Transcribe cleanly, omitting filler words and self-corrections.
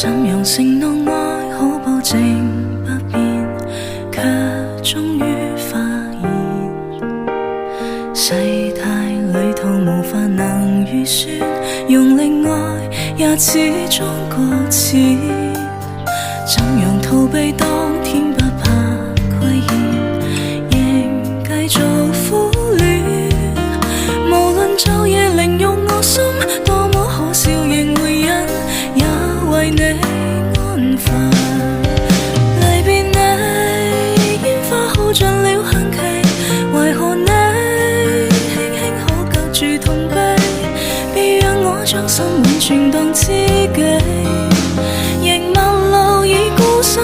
怎樣承諾愛好保證不變，卻終於發現世態旅途無法能預算，用力愛也始終擱淺。怎樣逃避當天不怕虧欠，仍繼續苦戀。無論晝夜凌辱我心，多麼可笑仍會忍，也為你安分。離別你，煙花耗盡了香氣，為何你輕輕可隔住痛悲？別讓我將心完全當知己，亦陌路已孤身。